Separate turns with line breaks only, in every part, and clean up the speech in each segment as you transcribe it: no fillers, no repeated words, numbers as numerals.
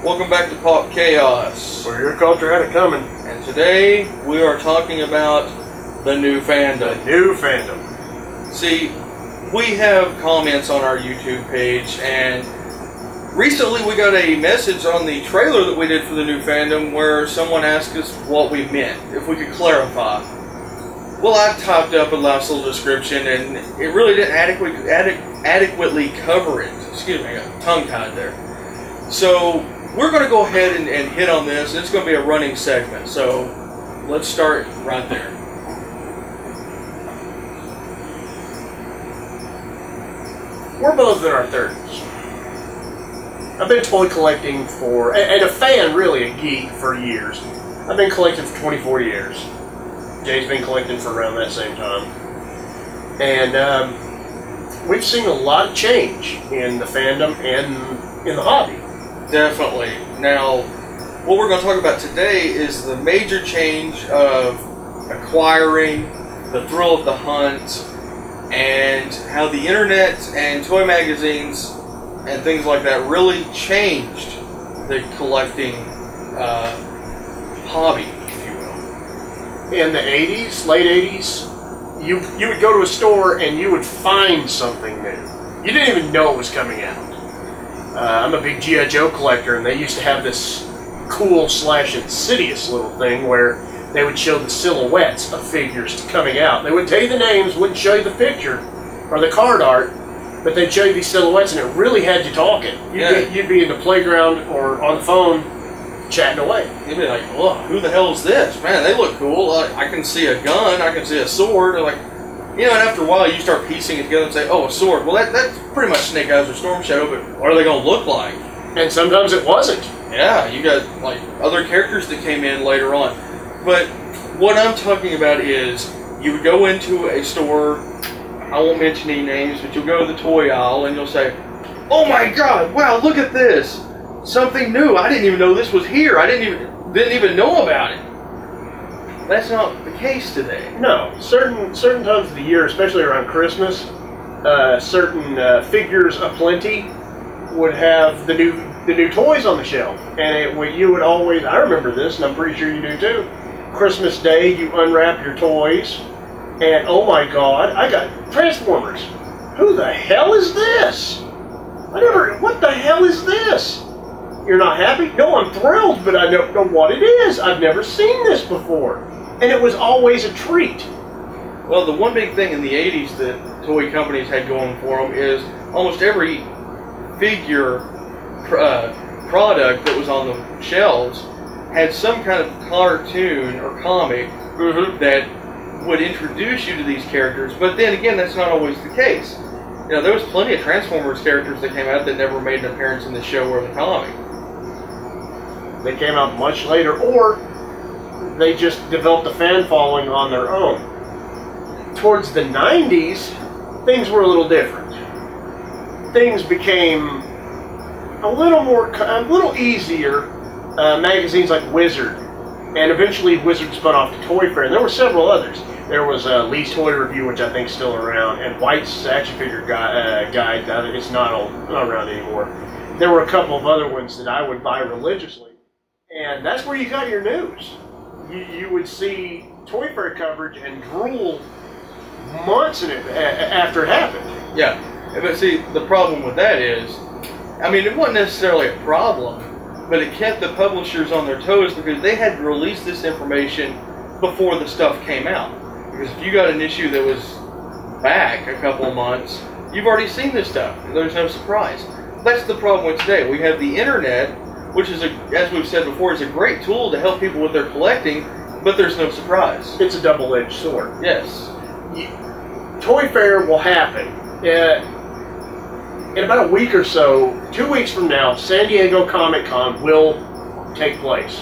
Welcome back to Pop Chaos.
Where your culture had it coming.
And today we are talking about the new fandom.
The new fandom.
See, we have comments on our YouTube page, and recently we got a message on the trailer that we did for the new fandom where someone asked us what we meant, if we could clarify. Well, I typed up a nice little description, and it really didn't adequately cover it. Excuse me, I got tongue-tied there. So we're going to go ahead and hit on this. It's going to be a running segment, so let's start right there.
We're both in our 30s. I've been toy collecting for, and a fan really, a geek for years. I've been collecting for 24 years. Jay's been collecting for around that same time. And we've seen a lot of change in the fandom and in the hobby.
Definitely. Now, what we're going to talk about today is the major change of acquiring, the thrill of the hunt, and how the internet and toy magazines and things like that really changed the collecting hobby, if you will.
In the 80s, late 80s, you would go to a store and you would find something new. You didn't even know it was coming out. I'm a big G.I. Joe collector, and they used to have this cool / insidious little thing where they would show the silhouettes of figures coming out. They would tell you the names, wouldn't show you the picture or the card art, but they'd show you these silhouettes, and it really had you talking. You'd be in the playground or on the phone chatting away.
You'd be like, "Whoa, who the hell is this? Man, they look cool. I can see a gun, I can see a sword." Like, you know, and after a while, you start piecing it together and say, "Oh, a sword. Well, that's pretty much Snake Eyes or Storm Shadow, but what are they going to look like?"
And sometimes it wasn't.
Yeah, you got like other characters that came in later on. But what I'm talking about is you would go into a store. I won't mention any names, but you'll go to the toy aisle and you'll say, "Oh my God! Wow, look at this! Something new! I didn't even know this was here. I didn't even know about it." That's not the case today.
No, certain times of the year, especially around Christmas, certain figures aplenty would have the new toys on the shelf, and you would always. I remember this, and I'm pretty sure you do too. Christmas Day, you unwrap your toys, and oh my God, I got Transformers. Who the hell is this? What the hell is this? You're not happy? No, I'm thrilled, but I don't know what it is. I've never seen this before. And it was always a treat.
Well, the one big thing in the 80s that toy companies had going for them is almost every figure product that was on the shelves had some kind of cartoon or comic that would introduce you to these characters. But then again, that's not always the case. You know, there was plenty of Transformers characters that came out that never made an appearance in the show or the comic.
They came out much later, or they just developed a fan following on their own. Towards the 90s, things were a little different. Things became a little easier. Magazines like Wizard, and eventually Wizard spun off to Toy Fair, and there were several others. There was Lee's Toy Review, which I think is still around, and White's Action Figure Guide. It's not around anymore. There were a couple of other ones that I would buy religiously, and that's where you got your news. You would see Toy Fair coverage and drool months in it after it happened.
Yeah, but see, the problem with that is, I mean, it wasn't necessarily a problem, but it kept the publishers on their toes because they had to release this information before the stuff came out. Because if you got an issue that was back a couple of months, you've already seen this stuff. There's no surprise. That's the problem with today. We have the internet, which is, as we've said before, is a great tool to help people with their collecting, but there's no surprise.
It's a double-edged sword.
Yes.
Toy Fair will happen. In about a week or so, 2 weeks from now, San Diego Comic-Con will take place.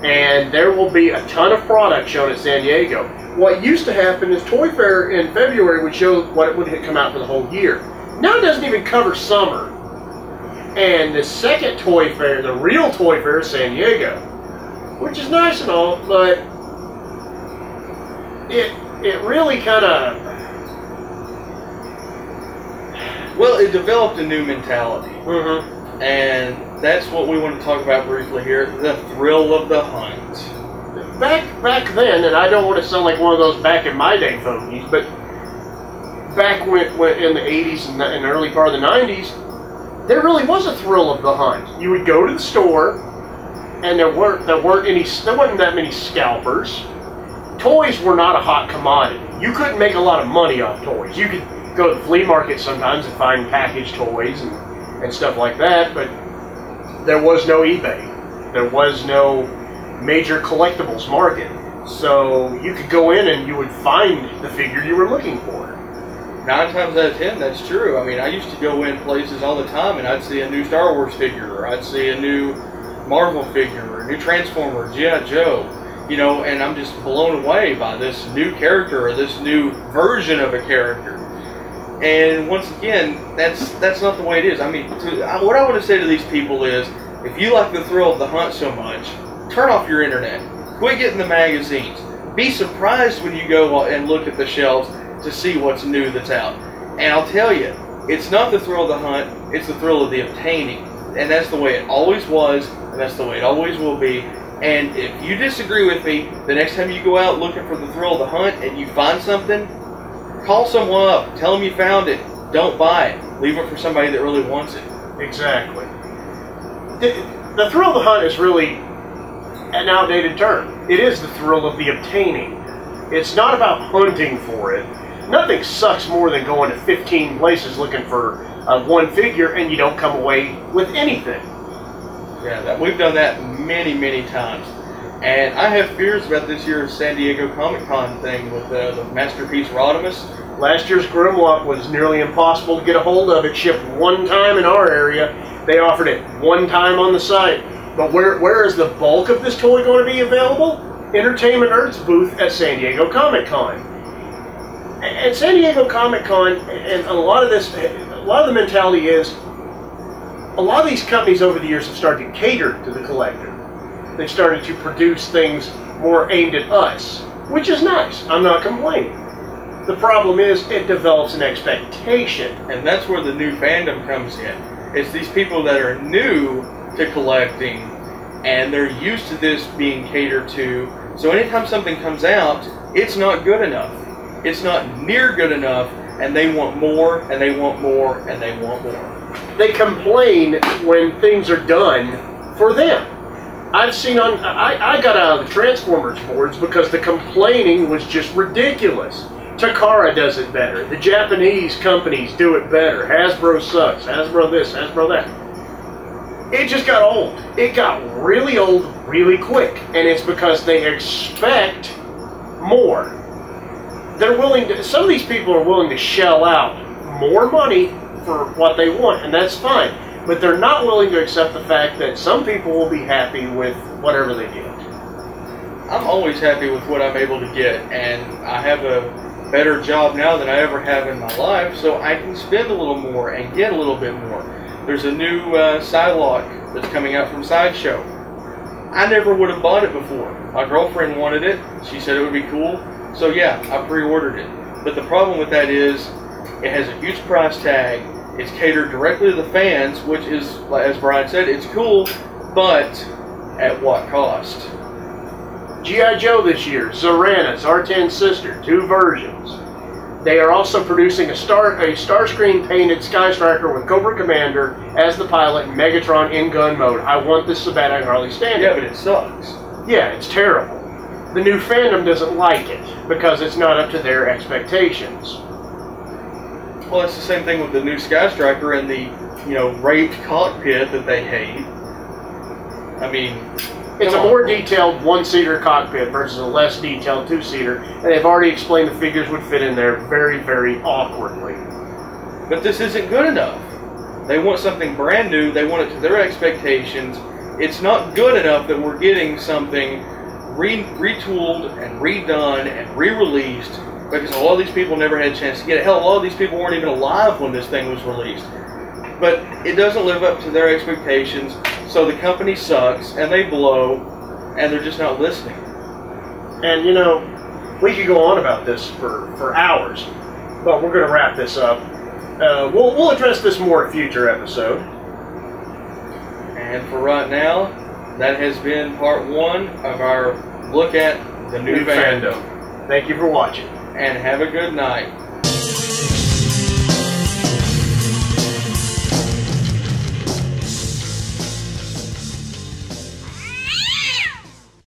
And there will be a ton of product shown at San Diego. What used to happen is Toy Fair in February would show what would come out for the whole year. Now it doesn't even cover summer. And the second Toy Fair, the real Toy Fair, is San Diego. Which is nice and all, but it really kind of...
Well, it developed a new mentality.
Mm-hmm.
And that's what we want to talk about briefly here, the thrill of the hunt.
Back then, and I don't want to sound like one of those back in my day fogies, but back when in the 80s and the early part of the 90s, there really was a thrill of the hunt. You would go to the store, and there wasn't that many scalpers. Toys were not a hot commodity. You couldn't make a lot of money off toys. You could go to the flea market sometimes and find packaged toys and stuff like that, but there was no eBay. There was no major collectibles market. So you could go in and you would find the figure you were looking for.
9 times out of 10, that's true. I mean, I used to go in places all the time and I'd see a new Star Wars figure, or I'd see a new Marvel figure, or a new Transformer, G.I. Joe, you know, and I'm just blown away by this new character or this new version of a character. And once again, that's not the way it is. I mean, what I want to say to these people is, if you like the thrill of the hunt so much, turn off your internet. Quit getting the magazines. Be surprised when you go and look at the shelves to see what's new that's out. And I'll tell you, it's not the thrill of the hunt, it's the thrill of the obtaining. And that's the way it always was, and that's the way it always will be. And if you disagree with me, the next time you go out looking for the thrill of the hunt and you find something, call someone up, tell them you found it, don't buy it, leave it for somebody that really wants it.
Exactly. The thrill of the hunt is really an outdated term. It is the thrill of the obtaining. It's not about hunting for it. Nothing sucks more than going to 15 places looking for one figure and you don't come away with anything.
Yeah, we've done that many, many times. And I have fears about this year's San Diego Comic-Con thing with the Masterpiece Rodimus.
Last year's Grimlock was nearly impossible to get a hold of. It shipped one time in our area. They offered it one time on the site. But where is the bulk of this toy going to be available? Entertainment Earth's booth at San Diego Comic-Con. And San Diego Comic-Con, and a lot of the mentality is, a lot of these companies over the years have started to cater to the collector. They've started to produce things more aimed at us, which is nice. I'm not complaining. The problem is it develops an expectation.
And that's where the new fandom comes in. It's these people that are new to collecting and they're used to this being catered to. So anytime something comes out, it's not good enough. It's not near good enough, and they want more, and they want more, and they want more.
They complain when things are done for them. I've seen I got out of the Transformers boards because the complaining was just ridiculous. Takara does it better. The Japanese companies do it better. Hasbro sucks. Hasbro this, Hasbro that. It just got old. It got really old really quick. And it's because they expect more. They're willing to, some of these people are willing to shell out more money for what they want, and that's fine. But they're not willing to accept the fact that some people will be happy with whatever they get.
I'm always happy with what I'm able to get, and I have a better job now than I ever have in my life, so I can spend a little more and get a little bit more. There's a new Psylocke that's coming out from Sideshow. I never would have bought it before. My girlfriend wanted it. She said it would be cool. So yeah, I pre-ordered it. But the problem with that is it has a huge price tag. It's catered directly to the fans, which is, as Brian said, it's cool, but at what cost?
G.I. Joe this year, Zorana's R10 sister, 2 versions. They are also producing a Starscream painted Sky Striker with Cobra Commander as the pilot and Megatron in gun mode. I want this so bad I can hardly stand it.
Yeah, but it sucks.
Yeah, it's terrible. The new fandom doesn't like it because it's not up to their expectations.
Well, it's the same thing with the new Sky Striker and the, raped cockpit that they hate. I mean,
it's a more detailed one-seater cockpit versus a less detailed two-seater, and they've already explained the figures would fit in there very, very awkwardly.
But this isn't good enough. They want something brand new. They want it to their expectations. It's not good enough that we're getting something retooled and redone and re-released because a lot of these people never had a chance to get it. Hell, a lot of these people weren't even alive when this thing was released. But it doesn't live up to their expectations, so the company sucks, and they blow, and they're just not listening.
And, we could go on about this for hours, but we're going to wrap this up. We'll address this more in a future episode.
And for right now, that has been part 1 of our look at the new fandom.
Thank you for watching.
And have a good night.